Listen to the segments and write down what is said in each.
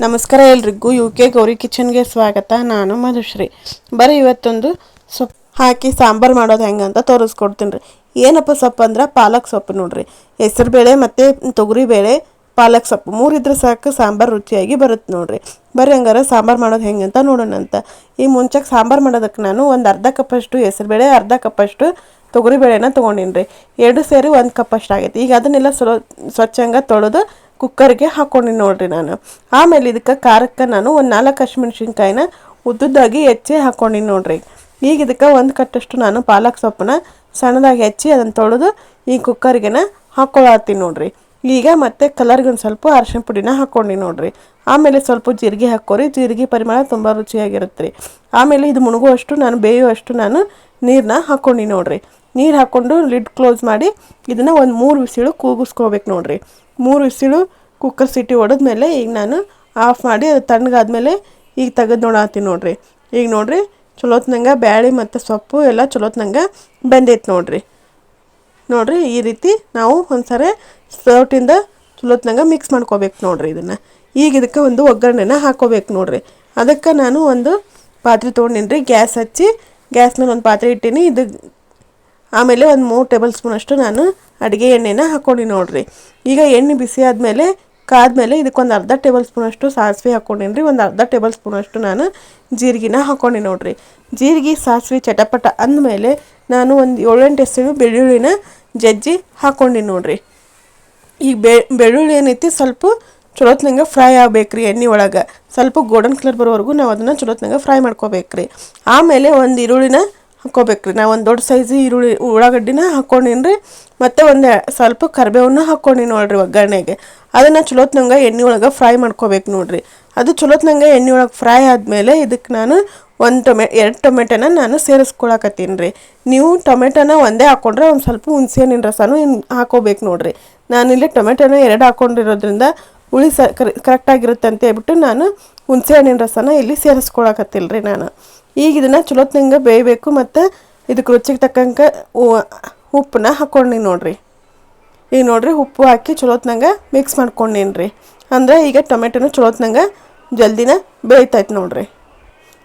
ನಮಸ್ಕಾರ ಎಲ್ರಿಗೂ UK ಗೌರಿ ಕಿಚನ್ಗೆ ಸ್ವಾಗತ. ನಾನು ಮಧುಶ್ರೀ. ಬರೀ ಇವತ್ತೊಂದು ಸೊಪ್ಪು ಹಾಕಿ ಸಾಂಬಾರು ಮಾಡೋದು ಹೆಂಗಂತ ತೋರಿಸ್ಕೊಡ್ತೀನಿ ರೀ. ಏನಪ್ಪ ಸೊಪ್ಪು ಅಂದ್ರೆ ಪಾಲಕ್ ಸೊಪ್ಪು ನೋಡ್ರಿ. ಹೆಸರುಬೇಳೆ ಮತ್ತು ತೊಗರಿಬೇಳೆ ಪಾಲಕ್ ಸೊಪ್ಪು ಮೂರಿದ್ರೆ ಸಾಕು ಸಾಂಬಾರು ರುಚಿಯಾಗಿ ಬರುತ್ತೆ ನೋಡ್ರಿ. ಬರೀ ಹಂಗಾರೆ ಸಾಂಬಾರು ಮಾಡೋದು ಹೆಂಗಂತ ನೋಡೋಣಂತ. ಈ ಮುಂಚೆಗೆ ಸಾಂಬಾರು ಮಾಡೋದಕ್ಕೆ ನಾನು ಒಂದು ಅರ್ಧ ಕಪ್ಪಷ್ಟು ಹೆಸರುಬೇಳೆ, ಅರ್ಧ ಕಪ್ಪಷ್ಟು ತೊಗರಿಬೇಳೆನ ತೊಗೊಂಡಿನಿ ರೀ. ಎರಡು ಸೇರಿ 1 ಕಪ್ ಅಷ್ಟು ಆಗೈತಿ. ಈಗ ಅದನ್ನೆಲ್ಲ ಸ್ವಚ್ಛಂಗ ತೊಳೆದು ಕುಕ್ಕರ್ಗೆ ಹಾಕ್ಕೊಂಡಿನಿ ನೋಡ್ರಿ ನಾನು. ಆಮೇಲೆ ಇದಕ್ಕೆ ಖಾರಕ್ಕೆ ನಾನು ಒಂದು 4 ಹಸಿಮೆಣ್ಸಿನ್ಕಾಯಿನ ಉದ್ದುದ್ದಾಗಿ ಹೆಚ್ಚಿ ಹಾಕ್ಕೊಂಡಿನಿ ನೋಡ್ರಿ. ಈಗ ಇದಕ್ಕೆ 1 ಕಟ್ಟಷ್ಟು ನಾನು ಪಾಲಕ್ ಸೊಪ್ಪನ್ನ ಸಣ್ಣದಾಗಿ ಹೆಚ್ಚಿ ಅದನ್ನು ತೊಳೆದು ಈ ಕುಕ್ಕರ್ಗೆನ ಹಾಕ್ಕೊಳತ್ತೀನಿ ನೋಡ್ರಿ. ಈಗ ಮತ್ತೆ ಕಲರ್ಗೆ ಒಂದು ಸ್ವಲ್ಪ ಅರಿಶಿಣ ಪುಡಿನ ಹಾಕ್ಕೊಂಡಿನಿ ನೋಡ್ರಿ. ಆಮೇಲೆ ಸ್ವಲ್ಪ ಜೀರಿಗೆ ಹಾಕ್ಕೊರಿ. ಜೀರಿಗೆ ಪರಿಮಳ ತುಂಬ ರುಚಿಯಾಗಿರುತ್ತೆ ರೀ. ಆಮೇಲೆ ಇದು ಮುಳುಗುವಷ್ಟು ನಾನು ಬೇಯುವಷ್ಟು ನಾನು ನೀರನ್ನ ಹಾಕ್ಕೊಂಡಿನಿ ನೋಡ್ರಿ. ನೀರು ಹಾಕ್ಕೊಂಡು ಲಿಡ್ ಕ್ಲೋಸ್ ಮಾಡಿ ಇದನ್ನು ಒಂದು 3 ವಿಸಿಲು ಕೂಗಿಸ್ಕೋಬೇಕು ನೋಡ್ರಿ. 3 ವಿಸಿಲು ಕುಕ್ಕರ್ ಸಿಟಿ ಹೊಡೆದ್ಮೇಲೆ ಈಗ ನಾನು ಆಫ್ ಮಾಡಿ ಅದು ತಣ್ಣಗಾದ್ಮೇಲೆ ಈಗ ತೆಗೆದು ನೋಡತ್ತೀನಿ ನೋಡ್ರಿ. ಈಗ ನೋಡ್ರಿ ಚಲೋತ್ನಂಗೆ ಬ್ಯಾಳೆ ಮತ್ತು ಸೊಪ್ಪು ಎಲ್ಲ ಚಲೋತ್ನಂಗೆ ಬೆಂದೈತೆ ನೋಡ್ರಿ. ನೋಡ್ರಿ ಈ ರೀತಿ ನಾವು ಒಂದ್ಸರಿ ಸೌಟಿಂದ ಚಲೋತ್ನಂಗೆ ಮಿಕ್ಸ್ ಮಾಡ್ಕೋಬೇಕು ನೋಡ್ರಿ ಇದನ್ನು. ಈಗ ಇದಕ್ಕೆ ಒಂದು ಒಗ್ಗರಣೆನ ಹಾಕ್ಕೋಬೇಕು ನೋಡ್ರಿ. ಅದಕ್ಕೆ ನಾನು ಒಂದು ಪಾತ್ರೆ ತೊಗೊಂಡಿನಿ ರೀ. ಗ್ಯಾಸ್ ಹಚ್ಚಿ ಗ್ಯಾಸ್ ಮೇಲೆ ಒಂದು ಪಾತ್ರೆ ಇಟ್ಟೀನಿ. ಇದು ಆಮೇಲೆ ಒಂದು 3 ಟೇಬಲ್ ಸ್ಪೂನ್ ಅಷ್ಟು ನಾನು ಅಡುಗೆ ಎಣ್ಣೆನ ಹಾಕ್ಕೊಂಡು ನೋಡ್ರಿ. ಈಗ ಎಣ್ಣೆ ಬಿಸಿ ಆದಮೇಲೆ ಕಾದ್ಮೇಲೆ ಇದಕ್ಕೊಂದು ಅರ್ಧ ಟೇಬಲ್ ಸ್ಪೂನ್ ಅಷ್ಟು ಸಾಸಿವೆ ಹಾಕ್ಕೊಂಡಿನಿ ರೀ. ಒಂದು ಅರ್ಧ ಟೇಬಲ್ ಸ್ಪೂನ್ ಅಷ್ಟು ನಾನು ಜೀರಿಗೆನ ಹಾಕ್ಕೊಂಡು ನೋಡ್ರಿ. ಜೀರಿಗೆ ಸಾಸಿವೆ ಚಟಪಟ ಅಂದಮೇಲೆ ನಾನು ಒಂದು 7-8 ಎಸಳು ಬೆಳ್ಳುಳ್ಳಿನ ಜಜ್ಜಿ ಹಾಕ್ಕೊಂಡಿನಿ ನೋಡ್ರಿ. ಈ ಬೆಳ್ಳುಳ್ಳಿ ಏನೈತಿ ಸ್ವಲ್ಪ ಚಲೋತ್ನಂಗೆ ಫ್ರೈ ಆಗ್ಬೇಕ್ರಿ. ಎಣ್ಣೆ ಒಳಗೆ ಸ್ವಲ್ಪ ಗೋಲ್ಡನ್ ಕಲರ್ ಬರೋವರೆಗೂ ನಾವು ಅದನ್ನು ಚಲೋತ್ನಂಗೆ ಫ್ರೈ ಮಾಡ್ಕೋಬೇಕ್ರಿ. ಆಮೇಲೆ ಒಂದು ಈರುಳ್ಳಿನ ಹಾಕ್ಕೋಬೇಕ್ರಿ. ನಾವು ಒಂದು ದೊಡ್ಡ ಸೈಜ್ ಉಳ್ಳಾಗಡ್ಡಿನ ಹಾಕ್ಕೊಂಡಿನಿ ರೀ. ಮತ್ತು ಒಂದು ಸ್ವಲ್ಪ ಕರಿಬೇವನ್ನ ಹಾಕ್ಕೊಂಡಿನಿ ನೋಡ್ರಿ ಒಗ್ಗರಣೆಗೆ. ಅದನ್ನು ಚಲೋತ್ನಂಗೆ ಎಣ್ಣೆ ಒಳಗೆ ಫ್ರೈ ಮಾಡ್ಕೋಬೇಕು ನೋಡ್ರಿ. ಅದು ಚಲೋತ್ನಂಗೆ ಎಣ್ಣೆ ಒಳಗೆ ಫ್ರೈ ಆದಮೇಲೆ ಇದಕ್ಕೆ ನಾನು 2 ಟೊಮೆಟೊನ ನಾನು ಸೇರಿಸ್ಕೊಳಕತ್ತೀನಿ ರೀ. ನೀವು ಟೊಮೆಟೊನ ಒಂದೇ ಹಾಕ್ಕೊಂಡ್ರೆ ಒಂದು ಸ್ವಲ್ಪ ಹುಣಸೆಹಣ್ಣಿನ ರಸನೂ ಹಾಕ್ಕೋಬೇಕು ನೋಡ್ರಿ. ನಾನಿಲ್ಲಿ ಟೊಮೆಟೊನ 2 ಹಾಕ್ಕೊಂಡಿರೋದ್ರಿಂದ ಹುಳಿ ಕರೆಕ್ಟಾಗಿರುತ್ತೆ ಅಂತ ಹೇಳ್ಬಿಟ್ಟು ನಾನು ಹುಣಸೆಹಣ್ಣಿನ ರಸನ ಇಲ್ಲಿ ಸೇರಿಸ್ಕೊಳಕತ್ತಿಲ್ಲ ರೀ ನಾನು. ಈಗ ಇದನ್ನು ಚಲೋತ್ನಂಗೆ ಬೇಯಬೇಕು. ಮತ್ತು ಇದಕ್ಕೆ ರುಚಿಗೆ ತಕ್ಕಂಗೆ ಉಪ್ಪನ್ನ ಹಾಕ್ಕೊಂಡಿ ನೋಡ್ರಿ. ಈಗ ನೋಡ್ರಿ ಉಪ್ಪು ಹಾಕಿ ಚಲೋತ್ನಂಗೆ ಮಿಕ್ಸ್ ಮಾಡ್ಕೊಂಡೀನಿ ರೀ. ಅಂದರೆ ಈಗ ಟೊಮೆಟೊನು ಚಲೋತ್ನಂಗೆ ಜಲ್ದಿನ ಬೇಯ್ತೈತೆ ನೋಡ್ರಿ.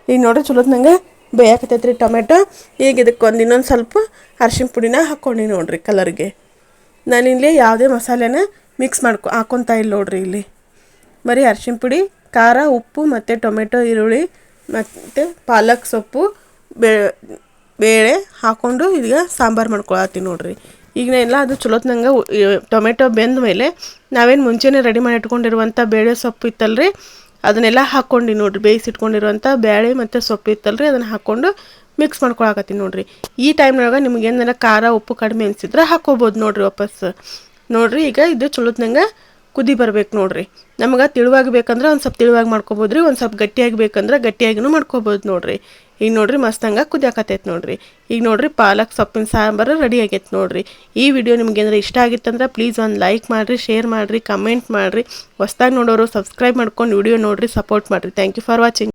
ಈಗ ನೋಡ್ರಿ ಚಲೋತ್ನಂಗೆ ಬೇಯಕತ್ತೈತೆ ರೀ ಟೊಮೆಟೊ. ಈಗ ಇದಕ್ಕೆ ಇನ್ನೊಂದು ಸ್ವಲ್ಪ ಅರಿಶಿಣ ಪುಡಿನ ಹಾಕ್ಕೊಂಡಿ ನೋಡ್ರಿ ಕಲರ್ಗೆ. ನಾನಿಲ್ಲಿ ಯಾವುದೇ ಮಸಾಲೆನ ಮಿಕ್ಸ್ ಹಾಕ್ಕೊತಾ ಇಲ್ಲ ನೋಡ್ರಿ. ಇಲ್ಲಿ ಬರೀ ಅರಿಶಿಣ ಪುಡಿ, ಖಾರ, ಉಪ್ಪು ಮತ್ತು ಟೊಮೆಟೊ, ಈರುಳ್ಳಿ ಮತ್ತು ಪಾಲಕ್ ಸೊಪ್ಪು, ಬೇಳೆ ಹಾಕ್ಕೊಂಡು ಈಗ ಸಾಂಬಾರು ಮಾಡ್ಕೊಳತ್ತೀನಿ ನೋಡ್ರಿ. ಈಗ ಎಲ್ಲ ಅದು ಚಲೋತ್ನಂಗೆ ಟೊಮೆಟೊ ಬೆಂದ ಮೇಲೆ ನಾವೇನು ಮುಂಚೆನೇ ರೆಡಿ ಮಾಡಿ ಇಟ್ಕೊಂಡಿರುವಂಥ ಬೇಳೆ ಸೊಪ್ಪು ಇತ್ತಲ್ರಿ ಅದನ್ನೆಲ್ಲ ಹಾಕ್ಕೊಂಡು ನೋಡ್ರಿ. ಬೇಯಿಸಿಟ್ಕೊಂಡಿರುವಂಥ ಬೇಳೆ ಮತ್ತು ಸೊಪ್ಪು ಇತ್ತಲ್ರಿ ಅದನ್ನು ಹಾಕ್ಕೊಂಡು ಮಿಕ್ಸ್ ಮಾಡ್ಕೊಳಕತ್ತೀನಿ ನೋಡ್ರಿ. ಈ ಟೈಮ್ನಾಗ ನಿಮ್ಗೆ ಏನಾರ ಖಾರ ಉಪ್ಪು ಕಡಿಮೆ ಅನಿಸಿದ್ರೆ ಹಾಕ್ಕೋಬೋದು ನೋಡ್ರಿ ವಾಪಸ್. ನೋಡ್ರಿ ಈಗ ಇದು ಚಲೋತ್ನಂಗೆ ಕುದಿ ಬರ್ಬೇಕು ನೋಡ್ರಿ. ನಮಗೆ ತಿಳುವಾಗಿ ಬೇಕಂದ್ರೆ ಒಂದು ಸ್ವಲ್ಪ ತಿಳುವಾಗಿ ಮಾಡ್ಕೊಬೋದು ರೀ. ಒಂದು ಸ್ವಲ್ಪ ಗಟ್ಟಿಯಾಗಿ ಬೇಕಂದ್ರೆ ಗಟ್ಟಿಯಾಗಿನೂ ಮಾಡ್ಕೊಬೋದು ನೋಡ್ರಿ. ಈಗ ನೋಡ್ರಿ ಮಸ್ತಂಗೆ ಕುದಿಯಾಕತ್ತೈತೆ ನೋಡ್ರಿ. ಈಗ ನೋಡ್ರಿ ಪಾಲಕ್ ಸೊಪ್ಪಿನ ಸಾಂಬಾರು ರೆಡಿ ಆಗೈತೆ ನೋಡ್ರಿ. ಈ ವಿಡಿಯೋ ನಿಮ್ಗೆ ಏನಾರ ಇಷ್ಟ ಆಗಿತ್ತಂದ್ರೆ ಪ್ಲೀಸ್ ಒಂದು ಲೈಕ್ ಮಾಡಿರಿ, ಶೇರ್ ಮಾಡಿರಿ, ಕಮೆಂಟ್ ಮಾಡಿರಿ. ಹೊಸ್ದಾಗಿ ನೋಡೋರು ಸಬ್ಸ್ಕ್ರೈಬ್ ಮಾಡ್ಕೊಂಡು ವಿಡಿಯೋ ನೋಡಿರಿ, ಸಪೋರ್ಟ್ ಮಾಡಿರಿ. Thank you for watching.